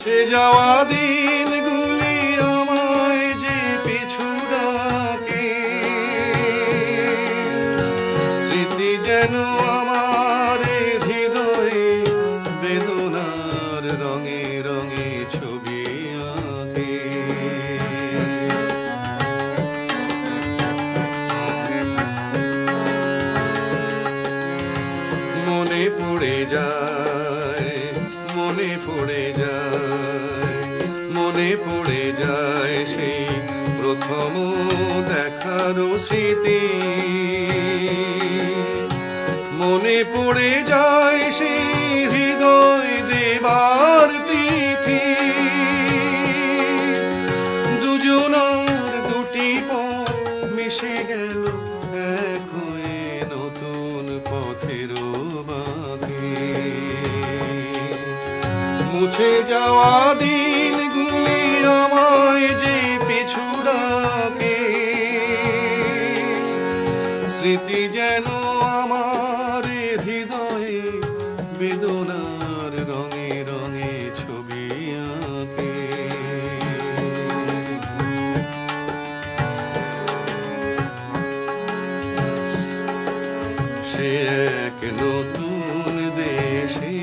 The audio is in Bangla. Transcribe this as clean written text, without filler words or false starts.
সে যাওয়া দিনগুলি আমায় যে পিছু ডাকে, স্মৃতি যেন আমার হৃদয়ে বেদনার রঙে রঙে ছবি আঁকে। মনে পড়ে যায়, মনে পড়ে যায়, মনে পড়ে যায় সেই প্রথম দেখার স্মৃতি। মনে পড়ে যায় সেই হৃদয় দেবার তিথি। দুজনার দুটি পথ মিশে গেল এক হয়ে নতুন পথের বাঁধে। মুছে যাওয়া দিনগুলি আমায় যে পিছু ডাকে, স্মৃতি যেন আমার হৃদয়ে বেদনার রঙে রঙে ছবি আঁকে। সে এক নতুন দেশে